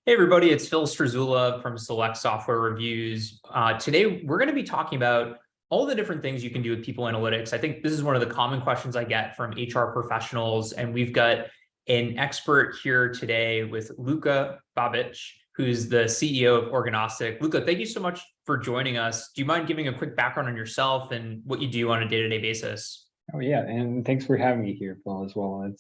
Hey everybody, it's Phil Strazula from Select Software Reviews. Today we're going to be talking about all the different things you can do with people analytics. I think this is one of the common questions I get from HR professionals, and we've got an expert here today with Luka Babic, who's the CEO of Orgnostic. Luka, thank you so much for joining us. Do you mind giving a quick background on yourself and what you do on a day-to-day basis? Oh yeah, and thanks for having me here, Paul, as well.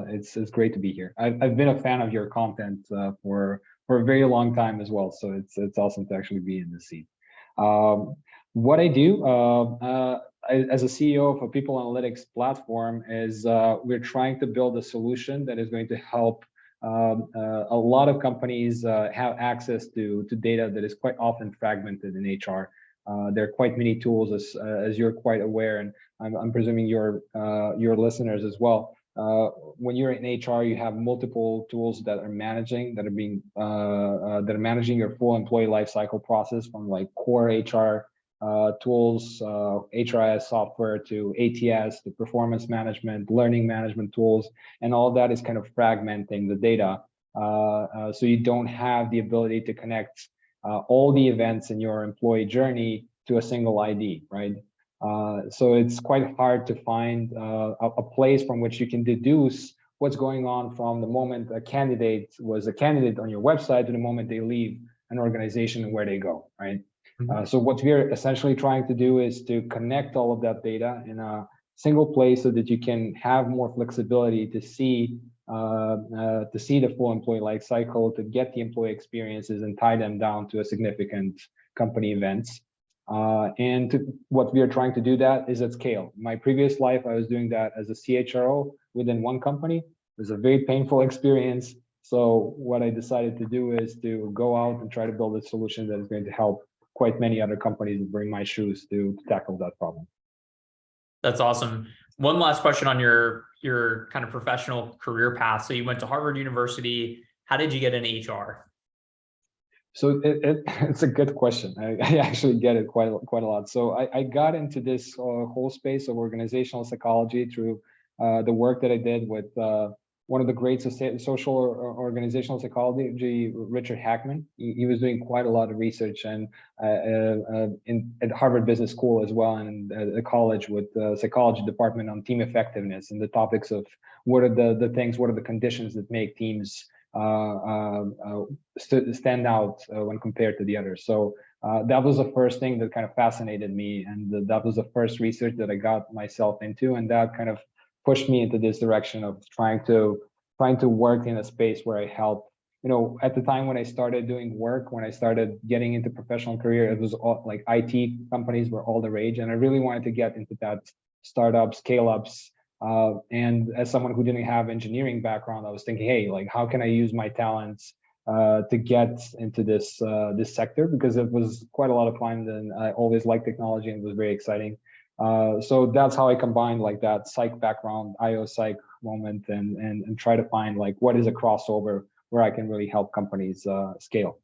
It's great to be here. I've been a fan of your content for a very long time as well, so it's awesome to actually be in the seat. What I do as a CEO of a people analytics platform is we're trying to build a solution that is going to help a lot of companies have access to data that is quite often fragmented in HR. There are quite many tools, as you're quite aware, and I'm presuming your listeners as well. When you're in HR, you have multiple tools that are managing your full employee lifecycle process, from like core HR tools, HRIS software, to ATS, to performance management, learning management tools, and all that is kind of fragmenting the data. So you don't have the ability to connect all the events in your employee journey to a single ID, right? So it's quite hard to find a place from which you can deduce what's going on from the moment a candidate was a candidate on your website to the moment they leave an organization and where they go, right? So what we're essentially trying to do is to connect all of that data in a single place so that you can have more flexibility to see the full employee life cycle, to get the employee experiences and tie them down to a significant company events. What we are trying to do that is at scale. My previous life, I was doing that as a CHRO within one company. It was a very painful experience. So what I decided to do is to go out and try to build a solution that is going to help quite many other companies bring my shoes to tackle that problem. That's awesome. One last question on your kind of professional career path. So you went to Harvard University. How did you get into HR? So it's a good question. I actually get it quite a lot. So I got into this whole space of organizational psychology through the work that I did with one of the greats of social organizational psychology, Richard Hackman. He was doing quite a lot of research and at Harvard Business School as well, and at college with the psychology department on team effectiveness and the topics of what are the conditions that make teams stand out when compared to the others. So that was the first thing that kind of fascinated me, and that was the first research that I got myself into, and that kind of pushed me into this direction of trying to work in a space where I help. You know, at the time when I started doing work, when I started getting into professional career, it was all like IT companies were all the rage, and I really wanted to get into that startup scale-ups. And as someone who didn't have engineering background, I was thinking, hey, like, how can I use my talents to get into this sector? Because it was quite a lot of fun, and I always liked technology, and it was very exciting. So that's how I combined like that psych background, IO psych moment, and try to find like what is a crossover where I can really help companies scale.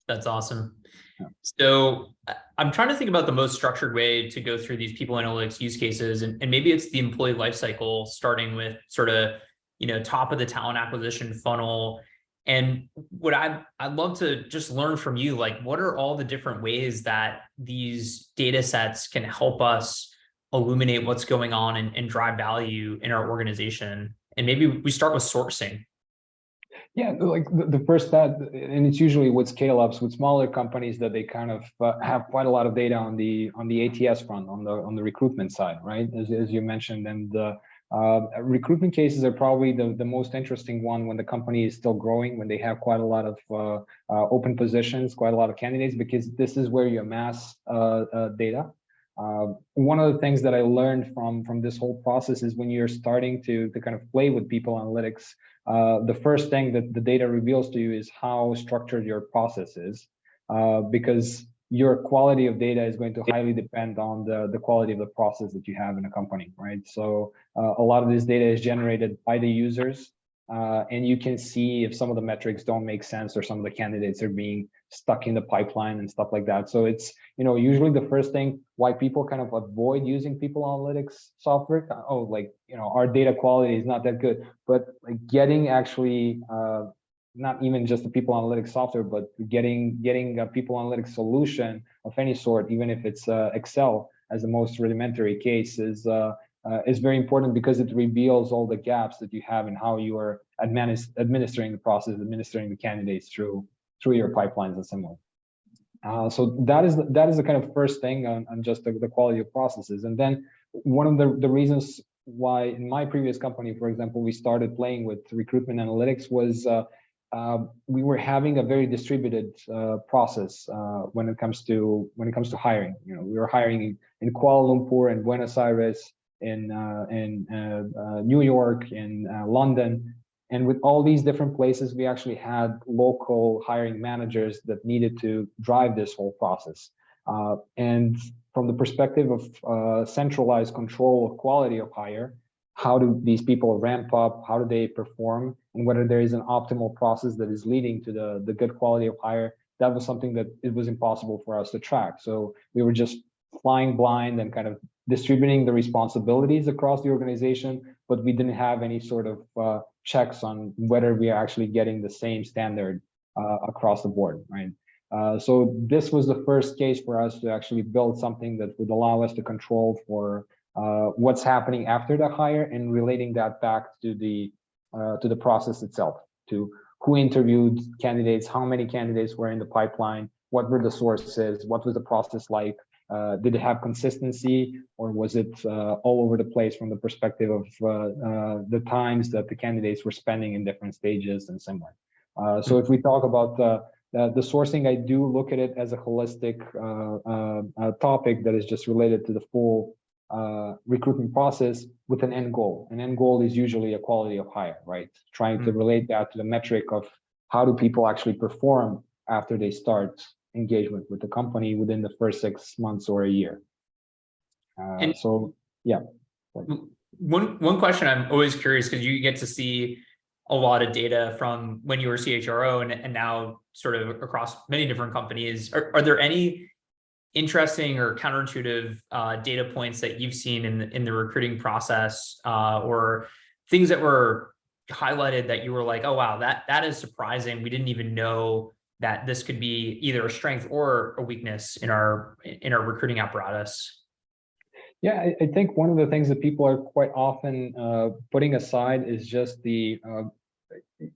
That's awesome. Yeah. So I'm trying to think about the most structured way to go through these people analytics use cases. And maybe it's the employee lifecycle, starting with sort of, top of the talent acquisition funnel. And what I'd love to just learn from you, like, what are all the different ways that these data sets can help us illuminate what's going on and drive value in our organization? And maybe we start with sourcing. Yeah, like the first step, and it's usually with scale-ups, with smaller companies, that they kind of have quite a lot of data on the ATS front, on the recruitment side, right? As you mentioned, and recruitment cases are probably the most interesting one when the company is still growing, when they have quite a lot of open positions, quite a lot of candidates, because this is where you amass data. One of the things that I learned from this whole process is when you're starting to kind of play with people analytics, the first thing that the data reveals to you is how structured your process is, because your quality of data is going to highly depend on the quality of the process that you have in a company, right? So a lot of this data is generated by the users, and you can see if some of the metrics don't make sense, or some of the candidates are being stuck in the pipeline and stuff like that. So it's, usually the first thing why people kind of avoid using people analytics software, our data quality is not that good, but like getting actually not even just the people analytics software, but getting a people analytics solution of any sort, even if it's Excel as the most rudimentary case, is very important because it reveals all the gaps that you have in how you are administering the process, administering the candidates through your pipelines and similar. So that is the kind of first thing on just the quality of processes. And then one of the reasons why in my previous company, for example, we started playing with recruitment analytics was we were having a very distributed process when it comes to hiring. You know, we were hiring in Kuala Lumpur and Buenos Aires, in New York, in London. And with all these different places, we actually had local hiring managers that needed to drive this whole process. And from the perspective of centralized control of quality of hire, how do these people ramp up? How do they perform? And whether there is an optimal process that is leading to the good quality of hire, that was something that it was impossible for us to track. So we were just flying blind and kind of distributing the responsibilities across the organization, but we didn't have any sort of checks on whether we are actually getting the same standard across the board, right? So this was the first case for us to actually build something that would allow us to control for what's happening after the hire and relating that back to the process itself, to who interviewed candidates, how many candidates were in the pipeline, what were the sources, what was the process like, did it have consistency, or was it all over the place from the perspective of the times that the candidates were spending in different stages and similar. So if we talk about the sourcing, I do look at it as a holistic topic that is just related to the full recruitment process with an end goal. An end goal is usually a quality of hire, right? Trying to relate that to the metric of how do people actually perform after they start engagement with the company within the first 6 months or a year. So yeah. One question I'm always curious, because you get to see a lot of data from when you were CHRO and now sort of across many different companies. Are there any interesting or counterintuitive data points that you've seen in the recruiting process, or things that were highlighted that you were like, oh wow, that is surprising. We didn't even know that this could be either a strength or a weakness in our recruiting apparatus? Yeah, I think one of the things that people are quite often putting aside is just the,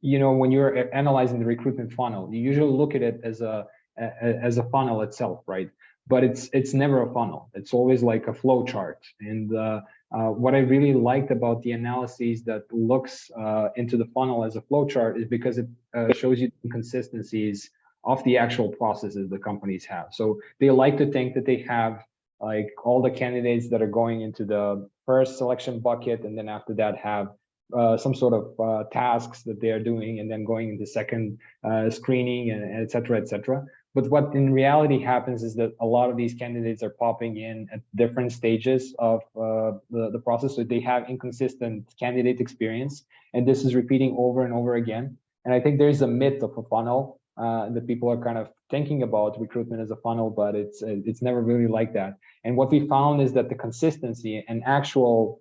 you know, when you're analyzing the recruitment funnel, you usually look at it as a funnel itself, right? But it's never a funnel. It's always like a flow chart. And what I really liked about the analyses that looks into the funnel as a flow chart is because it shows you inconsistencies of the actual processes the companies have. So they like to think that they have like all the candidates that are going into the first selection bucket, and then after that have some sort of tasks that they are doing, and then going into second screening and et cetera, et cetera. But what in reality happens is that a lot of these candidates are popping in at different stages of the process. So they have inconsistent candidate experience, and this is repeating over and over again. And I think there is a myth of a funnel that people are kind of thinking about recruitment as a funnel, but it's never really like that. And what we found is that the consistency and actual,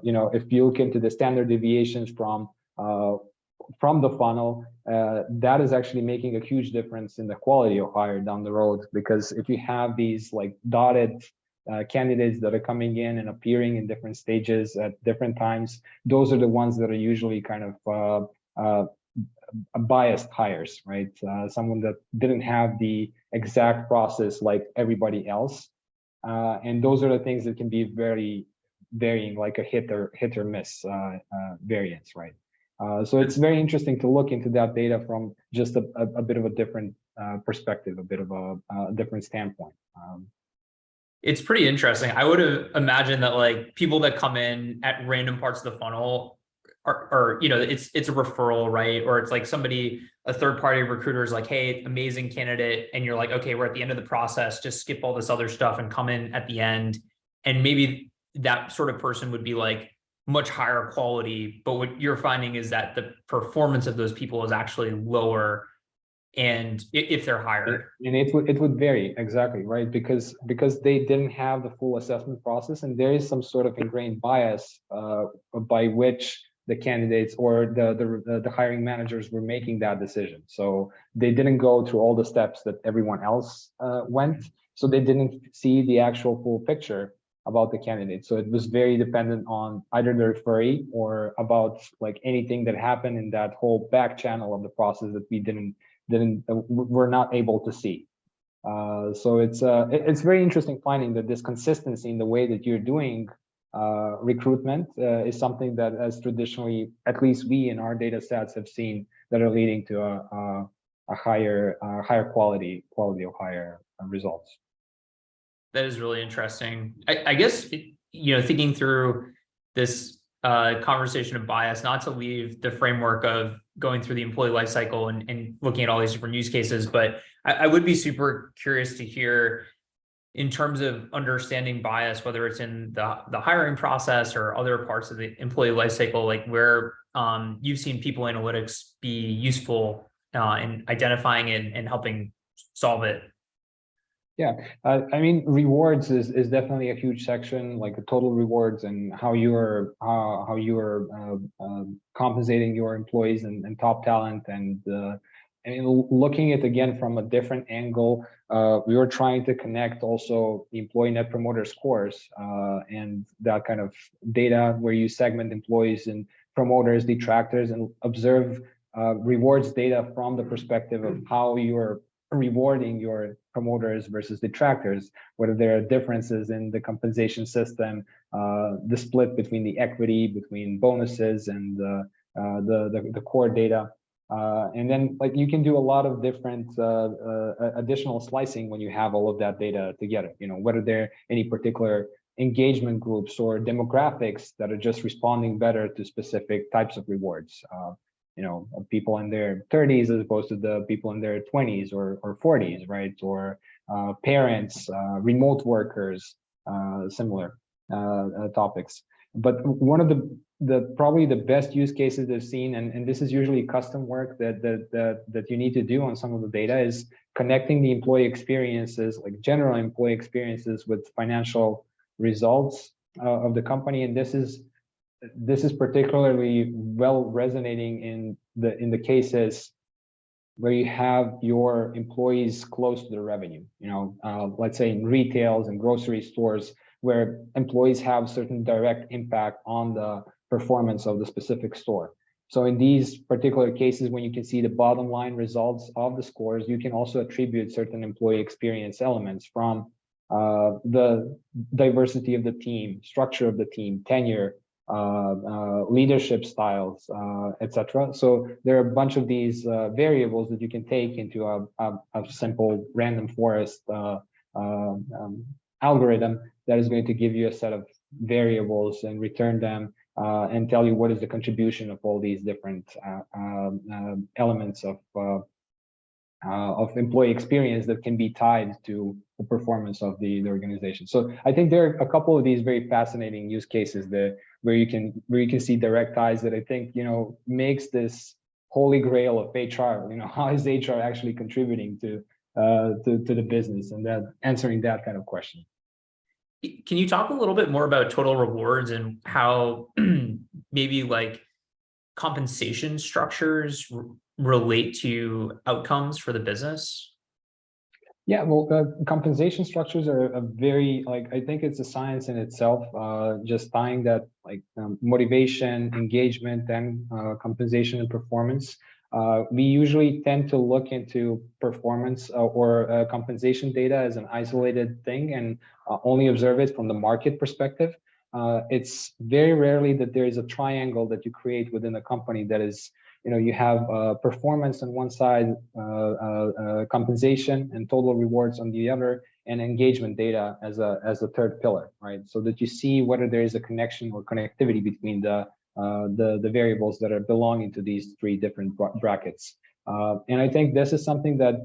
you know, if you look into the standard deviations from the funnel, that is actually making a huge difference in the quality of hire down the road. Because if you have these like dotted candidates that are coming in and appearing in different stages at different times, those are the ones that are usually kind of biased hires, right? Someone that didn't have the exact process like everybody else. And those are the things that can be very varying, like a hit or miss variance, right? So it's very interesting to look into that data from just a bit of a different perspective, a bit of a different standpoint. It's pretty interesting. I would have imagined that like people that come in at random parts of the funnel are you know, it's a referral, right? Or it's like somebody, a third party recruiter is like, hey, amazing candidate. And you're like, okay, we're at the end of the process, just skip all this other stuff and come in at the end. And maybe that sort of person would be like much higher quality, but what you're finding is that the performance of those people is actually lower, and if they're hired. And it would vary, exactly, right? Because they didn't have the full assessment process, and there is some sort of ingrained bias by which the candidates or the hiring managers were making that decision. So they didn't go through all the steps that everyone else went. So they didn't see the actual full picture about the candidate. So it was very dependent on either the referee or about like anything that happened in that whole back channel of the process that we were not able to see. So it's very interesting finding that this consistency in the way that you're doing recruitment is something that as traditionally, at least we in our data sets have seen that are leading to a higher quality of higher results. That is really interesting. I guess, thinking through this conversation of bias, not to leave the framework of going through the employee life cycle and looking at all these different use cases, but I would be super curious to hear in terms of understanding bias, whether it's in the hiring process or other parts of the employee life cycle, like where you've seen people analytics be useful in identifying and helping solve it. Yeah, I mean, rewards is definitely a huge section, like the total rewards and how you're compensating your employees and top talent, and looking at again from a different angle. We were trying to connect also the employee net promoter scores and that kind of data where you segment employees and promoters, detractors, and observe rewards data from the perspective of how you're rewarding your promoters versus detractors, whether there are differences in the compensation system, the split between the equity, between bonuses and the core data. And then like you can do a lot of different additional slicing when you have all of that data together, whether there are any particular engagement groups or demographics that are just responding better to specific types of rewards. People in their 30s as opposed to the people in their 20s or 40s, right? Or parents, remote workers, similar topics. But one of the probably the best use cases they've seen, and this is usually custom work that you need to do on some of the data, is connecting the employee experiences, like general employee experiences, with financial results of the company. And this is particularly well resonating in the cases where you have your employees close to the revenue, let's say in retails and grocery stores, where employees have certain direct impact on the performance of the specific store. So in these particular cases, when you can see the bottom line results of the scores, you can also attribute certain employee experience elements from the diversity of the team, structure of the team, tenure, leadership styles, etc. So there are a bunch of these variables that you can take into a simple random forest algorithm that is going to give you a set of variables and return them and tell you what is the contribution of all these different elements of employee experience that can be tied to the performance of the organization. So I think there are a couple of these very fascinating use cases where you can see direct ties that I think makes this holy grail of HR. How is HR actually contributing to the business, and that answering that kind of question. Can you talk a little bit more about total rewards and how maybe like compensation structures relate to outcomes for the business? Yeah, well, compensation structures are a very, I think it's a science in itself, just tying that motivation, engagement, and compensation and performance. We usually tend to look into performance or compensation data as an isolated thing and only observe it from the market perspective. It's very rarely that there is a triangle that you create within a company that is, you have performance on one side, compensation and total rewards on the other, and engagement data as a third pillar, right? So that you see whether there is a connection or connectivity between the variables that are belonging to these three different brackets. And I think this is something that,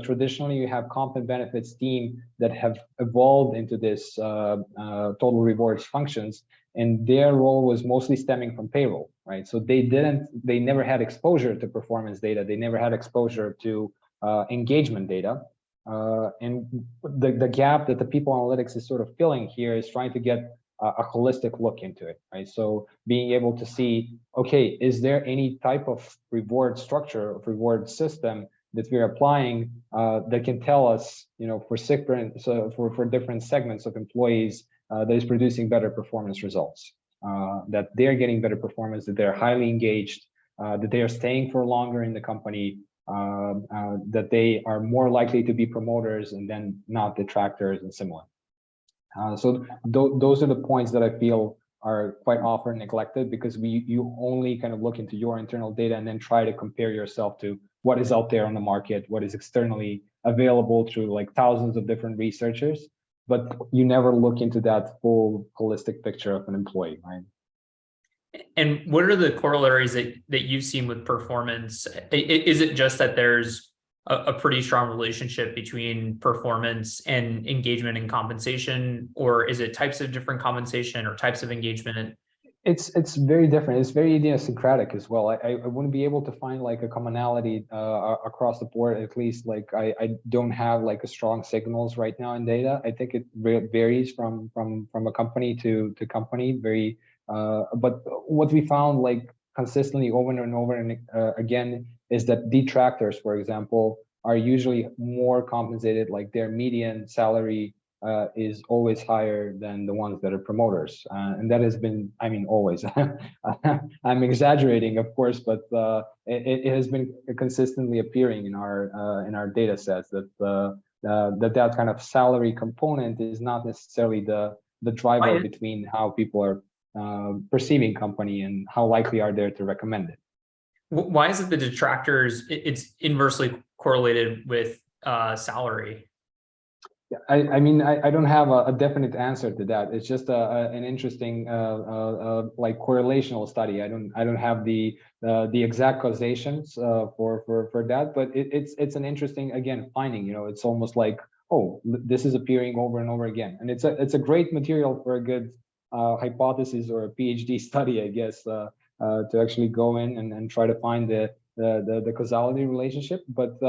traditionally you have comp and benefits team that have evolved into this total rewards functions, and their role was mostly stemming from payroll, right? So they never had exposure to performance data. They never had exposure to engagement data. And the gap that the people analytics is sort of filling here is trying to get a holistic look into it, right? So being able to see, okay, is there any type of reward structure or reward system that we're applying that can tell us, for different segments of employees that is producing better performance results, that they're getting better performance, that they're highly engaged, that they are staying for longer in the company, that they are more likely to be promoters and then not detractors and similar. So those are the points that I feel are quite often neglected, because you only kind of look into your internal data and then try to compare yourself to what is out there on the market, what is externally available through like thousands of different researchers, but you never look into that full holistic picture of an employee, right? And what are the corollaries that you've seen with performance? Is it just that there's a pretty strong relationship between performance and engagement and compensation, or is it types of different compensation or types of engagement? It's very different. It's very idiosyncratic as well. I wouldn't be able to find like a commonality across the board. At least like I don't have like a strong signals right now in data. I think it varies from a company to company. But what we found like consistently over and over and again is that detractors, for example, are usually more compensated. Like their median salary is always higher than the ones that are promoters, and that has been, I mean, always. I'm exaggerating, of course, but it has been consistently appearing in our data sets that that kind of salary component is not necessarily the driver between how people are perceiving company and how likely are they to recommend it. Why is it the detractors? It's inversely correlated with salary. I mean, I don't have a definite answer to that. It's just an interesting like correlational study. I don't have the exact causations for that, but it's an interesting, again, finding. It's almost like, oh, this is appearing over and over again, and it's a great material for a good hypothesis or a PhD study, I guess, to actually go in and try to find the causality relationship. But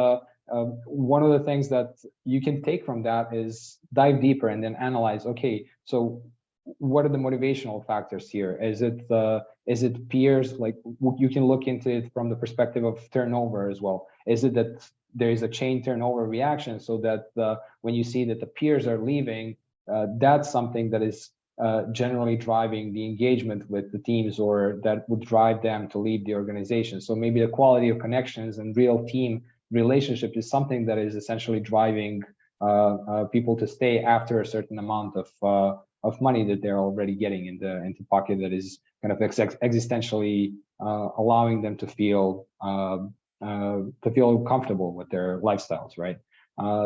one of the things that you can take from that is dive deeper and then analyze, okay, so what are the motivational factors here? Is it peers? Like you can look into it from the perspective of turnover as well. Is it that there is a chain turnover reaction, so that when you see that the peers are leaving, that's something that is generally driving the engagement with the teams, or that would drive them to leave the organization. So maybe the quality of connections and real team relationship is something that is essentially driving people to stay after a certain amount of money that they're already getting into pocket, that is kind of existentially allowing them to feel comfortable with their lifestyles, right?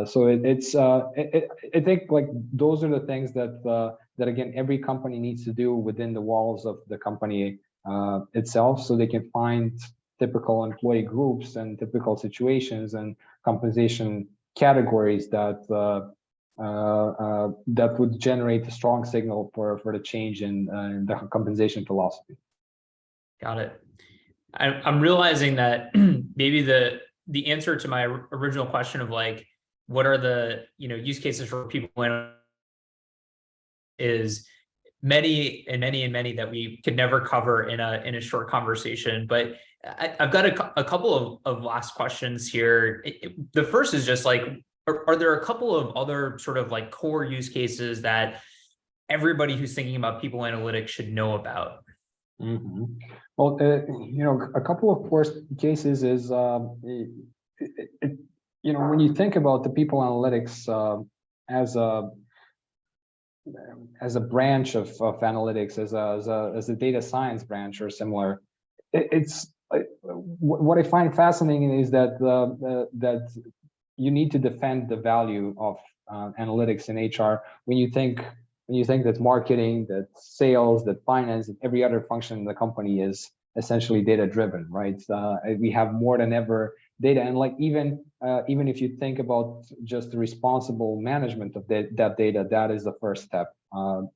So I think like those are the things that again every company needs to do within the walls of the company itself, so they can find typical employee groups and typical situations and compensation categories that that would generate a strong signal for the change in the compensation philosophy. Got it. I'm realizing that maybe the answer to my original question of like, what are the use cases for people in is many and many and many that we could never cover in a short conversation. But I've got a couple of last questions here. The first is just like, are there a couple of other sort of like core use cases that everybody who's thinking about people analytics should know about? Mm-hmm. Well, a couple of course cases is, when you think about the people analytics as a branch of analytics, as a data science branch or similar, it's what I find fascinating is that that you need to defend the value of analytics in HR when you think that marketing, that sales, that finance, that every other function in the company is essentially data driven, right? We have more than ever data, and like even if you think about just the responsible management of that data, that is the first step.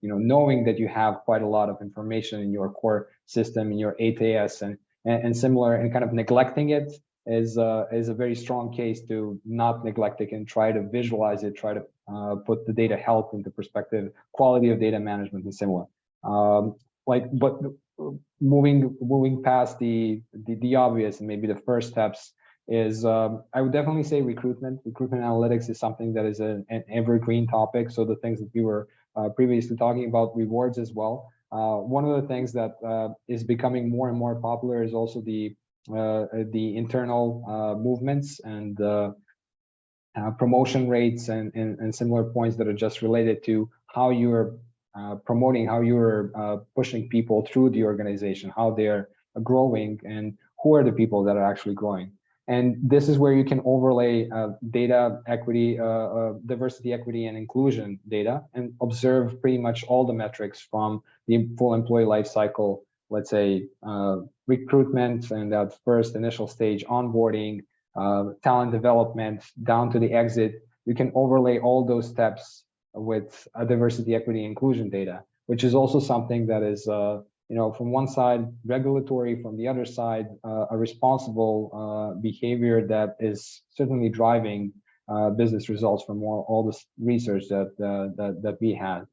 Knowing that you have quite a lot of information in your core system, in your ATS and similar, and kind of neglecting it is a very strong case to not neglect it and try to visualize it, try to put the data health into perspective, quality of data management and similar. But moving past the obvious and maybe the first steps is I would definitely say recruitment. Recruitment analytics is something that is an evergreen topic. So the things that we were previously talking about, rewards as well. One of the things that is becoming more and more popular is also the internal movements and promotion rates and similar points that are just related to how you're promoting, how you're pushing people through the organization, how they're growing, and who are the people that are actually growing. And this is where you can overlay data, equity, diversity, equity, and inclusion data, and observe pretty much all the metrics from the full employee life cycle, let's say recruitment and that first initial stage, onboarding, talent development, down to the exit. You can overlay all those steps with diversity, equity, inclusion data, which is also something that is from one side regulatory, from the other side a responsible behavior that is certainly driving business results from all this research that we had.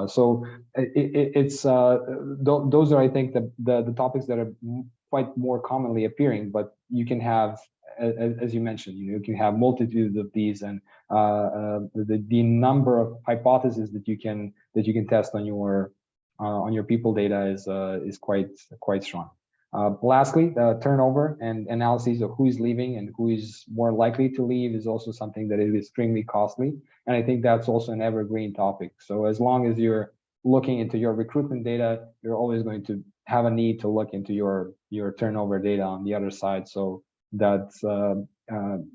So it's those are, I think, the topics that are quite more commonly appearing, but you can have, as you mentioned, you can have multitudes of these, and the number of hypotheses that you can test on your people data is quite strong. Lastly, turnover and analyses of who is leaving and who is more likely to leave is also something that is extremely costly. And I think that's also an evergreen topic. So as long as you're looking into your recruitment data, you're always going to have a need to look into your turnover data on the other side, so that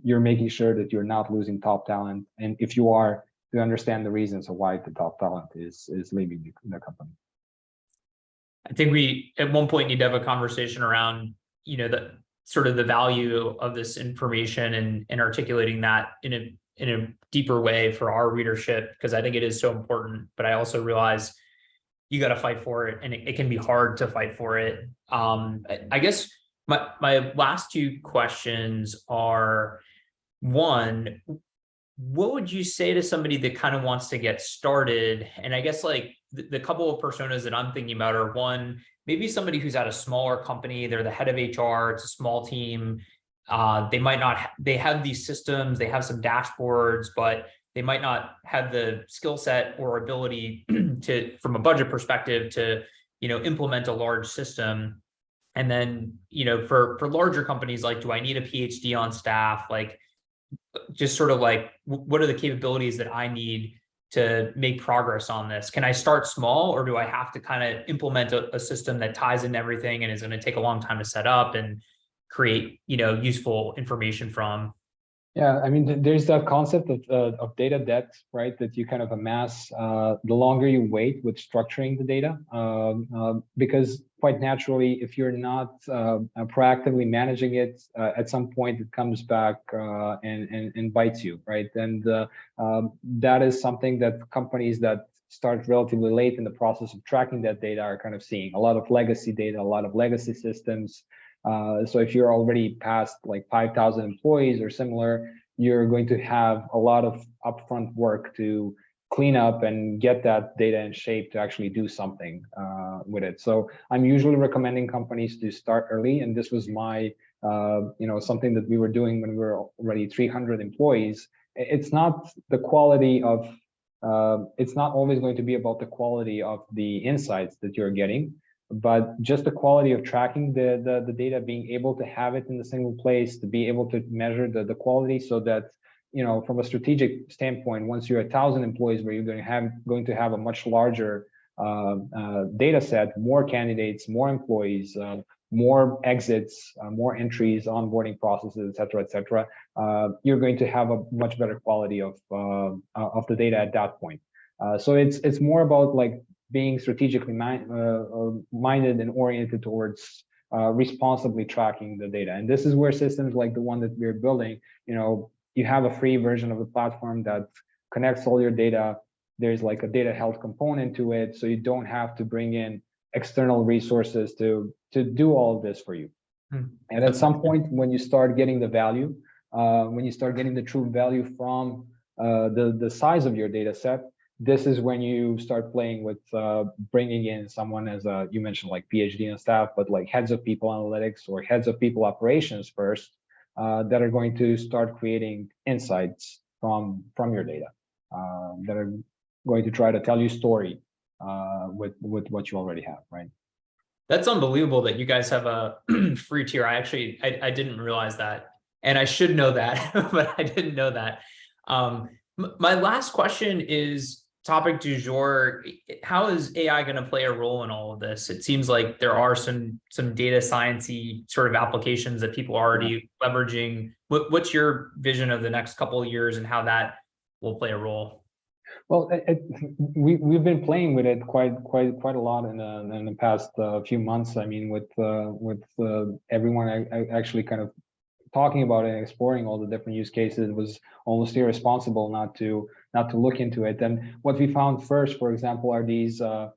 you're making sure that you're not losing top talent. And if you are, to understand the reasons of why the top talent is leaving the company. I think we at one point need to have a conversation around, the sort of the value of this information and articulating that in a deeper way for our readership, because I think it is so important. But I also realize you got to fight for it, and it can be hard to fight for it. I guess my last two questions are, one, what would you say to somebody that kind of wants to get started? And I guess like the couple of personas that I'm thinking about are, one, maybe somebody who's at a smaller company, they're the head of HR, it's a small team. They might not, they have these systems, they have some dashboards, but they might not have the skill set or ability to, from a budget perspective, to, implement a large system. And then, for larger companies, like, do I need a PhD on staff? Like, just sort of like, what are the capabilities that I need to make progress on this? Can I start small, or do I have to kind of implement a system that ties in everything and is going to take a long time to set up and create, useful information from? Yeah, I mean, there's that concept of data debt, right? That you kind of amass the longer you wait with structuring the data, because quite naturally, if you're not proactively managing it, at some point it comes back and bites you, right? And that is something that companies that start relatively late in the process of tracking that data are kind of seeing. A lot of legacy data, a lot of legacy systems. So if you're already past like 5,000 employees or similar, you're going to have a lot of upfront work to clean up and get that data in shape to actually do something with it. So I'm usually recommending companies to start early. And this was my, something that we were doing when we were already 300 employees. It's not the quality of, it's not always going to be about the quality of the insights that you're getting, but just the quality of tracking the data, being able to have it in a single place, to be able to measure the quality, so that, from a strategic standpoint, once you're 1,000 employees, where you're going to have a much larger data set, more candidates, more employees, more exits, more entries, onboarding processes, et cetera, you're going to have a much better quality of the data at that point. So it's more about like being strategically minded and oriented towards responsibly tracking the data. And this is where systems like the one that we're building, you have a free version of the platform that connects all your data. There's like a data health component to it, so you don't have to bring in external resources to do all of this for you. And at some point, when you start getting the value, when you start getting the true value from the size of your data set, this is when you start playing with bringing in someone as a, you mentioned like PhD on staff, but like heads of people analytics or heads of people operations first, that are going to start creating insights from your data, that are going to try to tell you story with what you already have, right? That's unbelievable that you guys have a free tier. I didn't realize that, and I should know that, but I didn't know that. My last question is topic du jour. How is AI going to play a role in all of this? It seems like there are some data sciencey sort of applications that people are already leveraging. What's your vision of the next couple of years and how that will play a role? Well, we've been playing with it quite a lot in the past few months. I mean, with everyone actually kind of talking about it and exploring all the different use cases, it was almost irresponsible not to look into it. And what we found first, for example, are these. I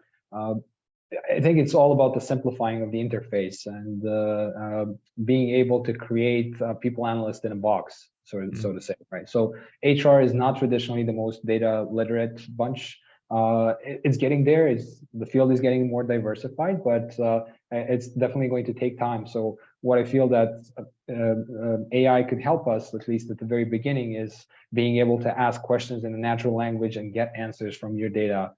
think it's all about the simplifying of the interface and being able to create people analyst in a box, so to say, right? So HR is not traditionally the most data literate bunch. It's getting there. The field is getting more diversified, but it's definitely going to take time. So what I feel that AI could help us, at least at the very beginning, is being able to ask questions in a natural language and get answers from your data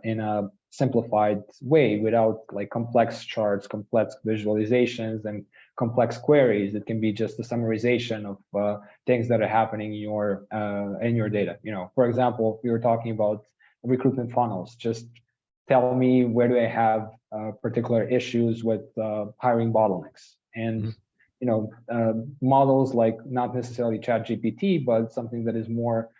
in a simplified way without like complex charts, complex visualizations, and complex queries. It can be just a summarization of things that are happening in your data. You know, for example, we were talking about recruitment funnels. Just tell me, where do I have particular issues with hiring bottlenecks? And you know, models like not necessarily ChatGPT, but something that is more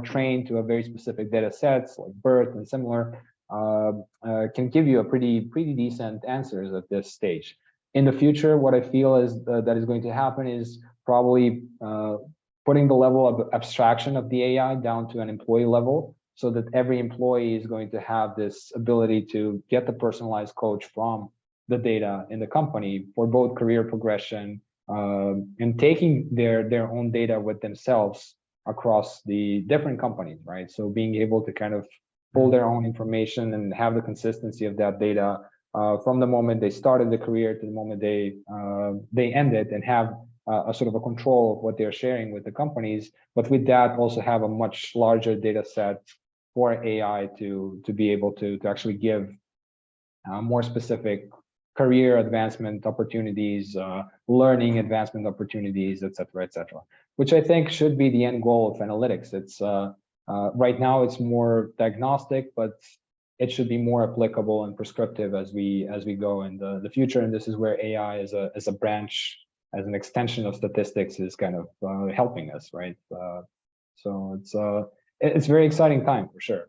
trained to a very specific data sets like birth and similar, can give you a pretty decent answers at this stage. In the future, what I feel is that is going to happen is probably putting the level of abstraction of the AI down to an employee level, so that every employee is going to have this ability to get the personalized coach from the data in the company for both career progression and taking their own data with themselves across the different companies, right? So being able to kind of pull their own information and have the consistency of that data from the moment they started the career to the moment they end it, and have a sort of a control of what they're sharing with the companies. But with that, also have a much larger data set for AI to be able to actually give more specific career advancement opportunities, learning advancement opportunities, et cetera, which I think should be the end goal of analytics. It's right now it's more diagnostic, but it should be more applicable and prescriptive as we go in the future. And this is where AI as a branch, as an extension of statistics, is kind of helping us, right? So it's very exciting time for sure.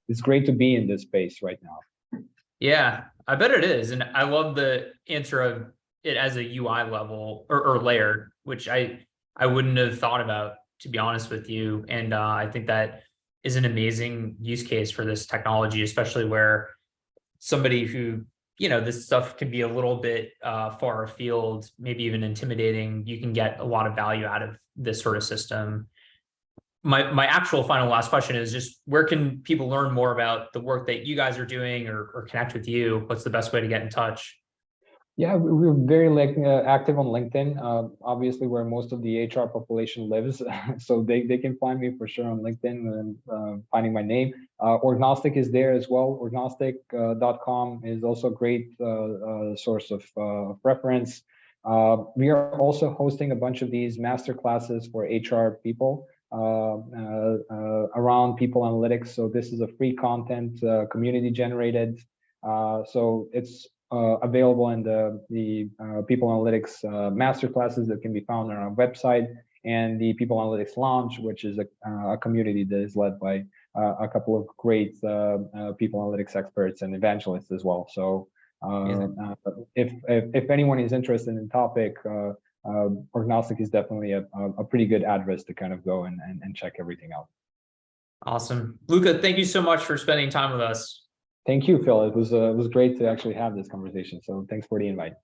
It's great to be in this space right now. Yeah, I bet it is. And I love the answer of it as a UI level or layer, which I wouldn't have thought about, to be honest with you. And I think that is an amazing use case for this technology, especially where somebody who, you know, this stuff can be a little bit far afield, maybe even intimidating. You can get a lot of value out of this sort of system. My actual final last question is just, where can people learn more about the work that you guys are doing or connect with you? What's the best way to get in touch? Yeah, we're very active on LinkedIn, obviously where most of the HR population lives. So they can find me for sure on LinkedIn and finding my name. Orgnostic is there as well. Orgnostic.com is also a great source of reference. We are also hosting a bunch of these master classes for HR people around people analytics. So this is a free content, community generated. So it's available in the people analytics master classes that can be found on our website, and the people analytics lounge, which is a community that is led by a couple of great people analytics experts and evangelists as well. So if anyone is interested in the topic, Orgnostic is definitely a pretty good address to kind of go and check everything out. Awesome. Luka, thank you so much for spending time with us. Thank you, Phil. It was great to actually have this conversation. So thanks for the invite.